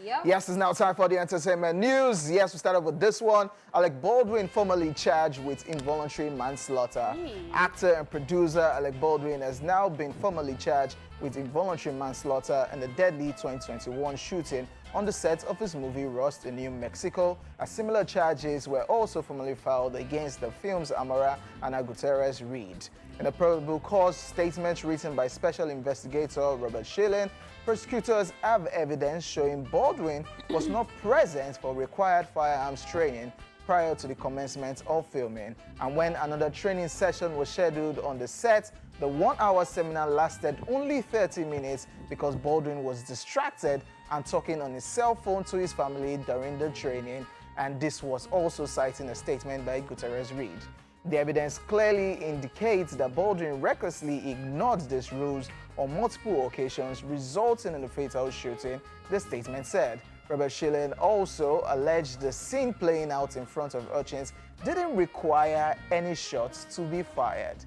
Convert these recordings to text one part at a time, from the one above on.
Yep. Yes, it's now time for the entertainment news. Yes, we start off with this one. Alec Baldwin formally charged with involuntary manslaughter. Actor and producer Alec Baldwin has now been formally charged with involuntary manslaughter in the deadly 2021 shooting on the set of his movie Rust in New Mexico. Similar charges were also formally filed against the film's Amara and Gutierrez-Reed. In a probable cause statement written by Special Investigator Robert Shilling, prosecutors have evidence showing Baldwin was not present for required firearms training prior to the commencement of filming. And when another training session was scheduled on the set, the 1-hour seminar lasted only 30 minutes because Baldwin was distracted and talking on his cell phone to his family during the training. And this was also citing a statement by Gutierrez-Reed. The evidence clearly indicates that Baldwin recklessly ignored these rules on multiple occasions, resulting in a fatal shooting, the statement said. Robert Shilling also alleged the scene playing out in front of urchins didn't require any shots to be fired.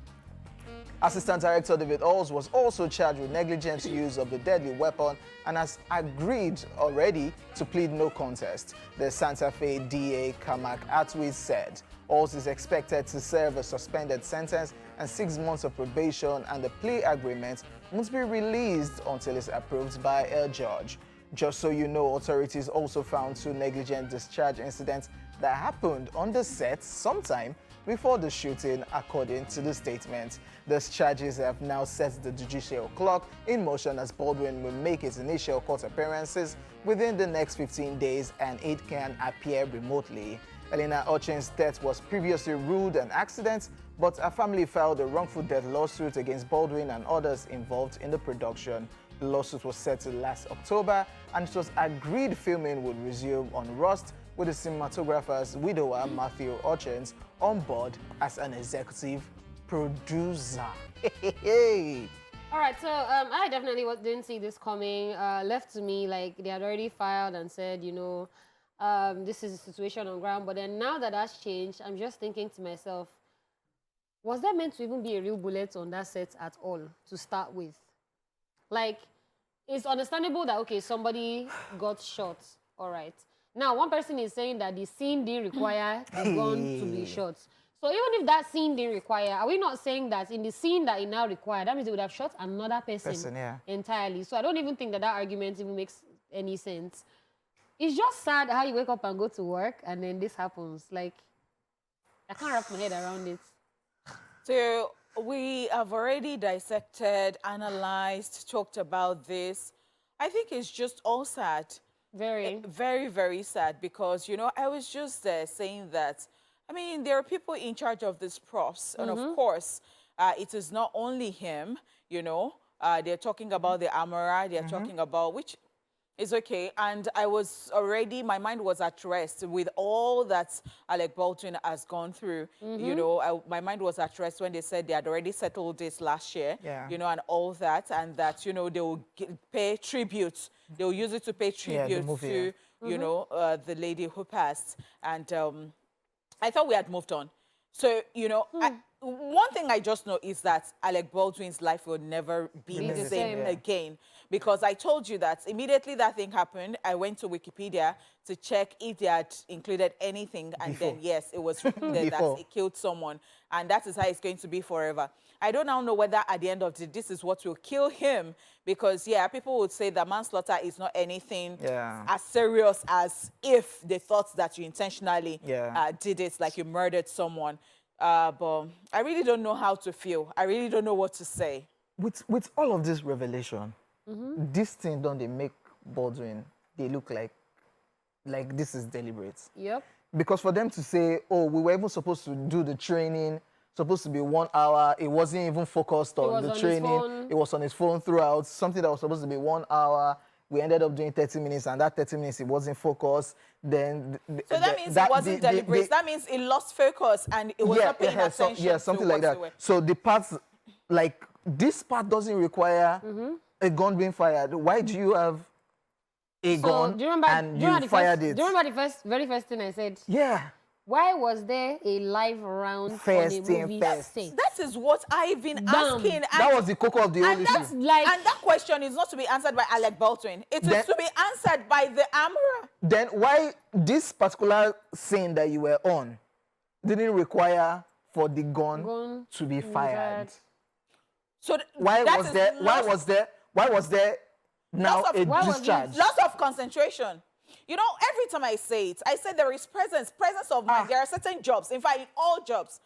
Assistant Director David Halls was also charged with negligent use of the deadly weapon and has agreed already to plead no contest, the Santa Fe DA Kamak Atwis said. Halls is expected to serve a suspended sentence and 6 months of probation, and the plea agreement must be released until it's approved by a judge. Just so you know, authorities also found 2 negligent discharge incidents that happened on the set sometime before the shooting, according to the statement. These charges have now set the judicial clock in motion as Baldwin will make his initial court appearances within the next 15 days and it can appear remotely. Elena Ochin's death was previously ruled an accident, but her family filed a wrongful death lawsuit against Baldwin and others involved in the production. The lawsuit was set to last October, and it was agreed filming would resume on Rust with the cinematographer's widower, Matthew Ochins, on board as an executive producer. All right, so I definitely didn't see this coming. Left to me, like, they had already filed and said, you know, this is the situation on ground. But then now that that's changed, I'm just thinking to myself, was there meant to even be a real bullet on that set at all to start with? Like, it's understandable that, okay, somebody got shot, all right. Now, one person is saying that the scene didn't require the gun to be shot. So even if that scene didn't require, are we not saying that in the scene that it now required, that means it would have shot another person entirely? So I don't even think that that argument even makes any sense. It's just sad how you wake up and go to work and then this happens. Like, I can't wrap my head around it. So we have already dissected, analyzed, talked about this. I think it's just all sad. Very. Very, very sad because, you know, I was just saying that, I mean, there are people in charge of this props. And of course, it is not only him, you know. They're talking about the Amara. They're talking about, which is okay. And I was already, my mind was at rest with all that Alec Baldwin has gone through. You know, my mind was at rest when they said they had already settled this last year, you know, and all that. And that, you know, they will pay tribute. They will use it to pay tribute to, you know, the lady who passed. And I thought we had moved on. So, you know, one thing I just know is that Alec Baldwin's life will never be the same again. Because I told you that immediately that thing happened, I went to Wikipedia to check if they had included anything. And then, yes, it was written there that he killed someone. And that is how it's going to be forever. I don't now know whether at the end of the day, this is what will kill him. Because, yeah, people would say that manslaughter is not anything as serious as if they thought that you intentionally did it, like you murdered someone. But I really don't know how to feel. I really don't know what to say. With all of this revelation, this thing don't they make Baldwin, they look like this is deliberate. Yep. Because for them to say, oh, we were even supposed to do the training, supposed to be 1 hour, it wasn't even focused on the training. It was on his phone throughout, something that was supposed to be 1 hour. We ended up doing 30 minutes, and that 30 minutes, it wasn't focused. Then so that means it wasn't deliberate. That means it lost focus, and it was not paying attention something like that. So the parts, like, this part doesn't require a gun being fired. Why do you have a gun and you fired it? Do you remember the very first thing I said? Yeah. Why was there a live round First on a thing movie first. set? That is what I've been asking. That was the cocoa of the whole and that's issue. Like- and that question is not to be answered by Alec Baldwin. It is Then- to be answered by the armorer. Then why this particular scene that you were on didn't require for the gun to be fired? So Why that was is there? Why was there now Lots of- a why was discharge? lots of concentration. You know, every time I say it, I say there is presence of mind. There are certain jobs, in fact, in all jobs,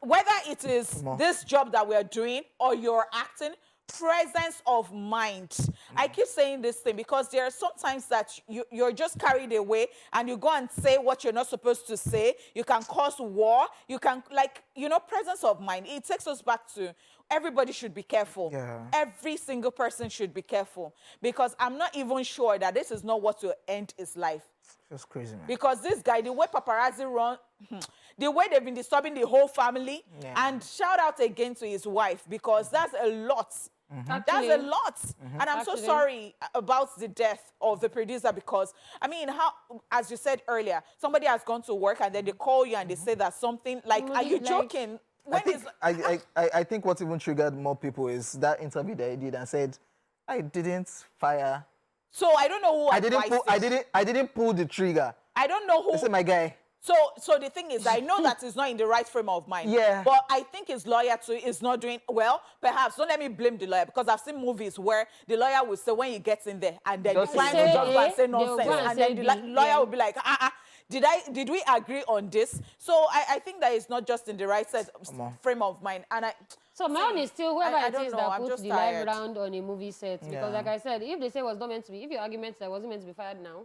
whether it is this job that we're doing or you're acting, presence of mind. I keep saying this thing because there are sometimes that you're just carried away and you go and say what you're not supposed to say. You can cause war. You can, presence of mind. It takes us back to everybody should be careful. Yeah. Every single person should be careful because I'm not even sure that this is not what will end his life. That's crazy, man. Because this guy, the way paparazzi run, the way they've been disturbing the whole family, and shout out again to his wife because that's a lot. That's a lot. And I'm so sorry about the death of the producer because, I mean, as you said earlier, somebody has gone to work and then they call you and they say that something like, are you joking? I think what even triggered more people is that interview that he did and said, I didn't fire. So I don't know who I didn't pull the trigger. I don't know who. This is my guy. So the thing is, I know that he's not in the right frame of mind. Yeah. But I think his lawyer too is not doing well. Perhaps don't let me blame the lawyer because I've seen movies where the lawyer will say when he gets in there and then the client will just go and say nonsense and then the lawyer will be like, did we agree on this? So I think that it's not just in the right frame of mind. And so my own is still whoever it is that puts the live tired. round on a movie set. Because like I said, if they say it was not meant to be, if your argument that wasn't meant to be fired now,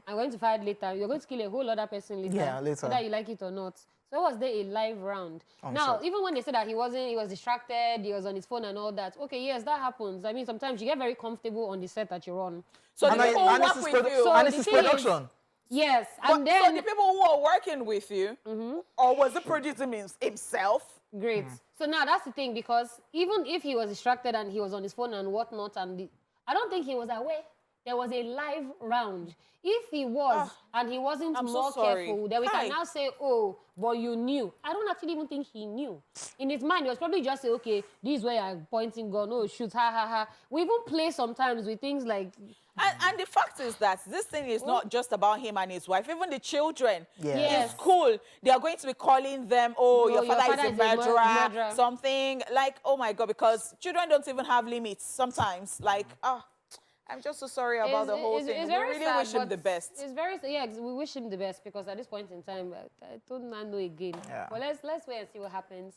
I'm going to fire it later, you're going to kill a whole other person later. Yeah, later. Whether you like it or not. So was there a live round? Now, even when they said that he was distracted, he was on his phone and all that. Okay, yes, that happens. I mean, sometimes you get very comfortable on the set that you're on. So the people who work with you. And it's his production. Yes, and then... So the people who are working with you, or was it producing himself? Great. So now that's the thing, because even if he was distracted and he was on his phone and whatnot, I don't think he was aware there was a live round. If he was and he wasn't more careful, then we can now say, oh, but you knew. I don't actually even think he knew. In his mind, he was probably just say, okay, this is where I'm pointing gun, oh, shoot, ha, ha, ha. We even play sometimes with things like... And the fact is that this thing is not just about him and his wife. Even the children in school, they are going to be calling them, oh, your father is a murderer, something like, oh my God, because children don't even have limits sometimes. Like, I'm just so sorry about the whole thing. We really wish him the best. It's very sad. Yeah, we wish him the best because at this point in time, I don't know again. Yeah. But let's wait and see what happens.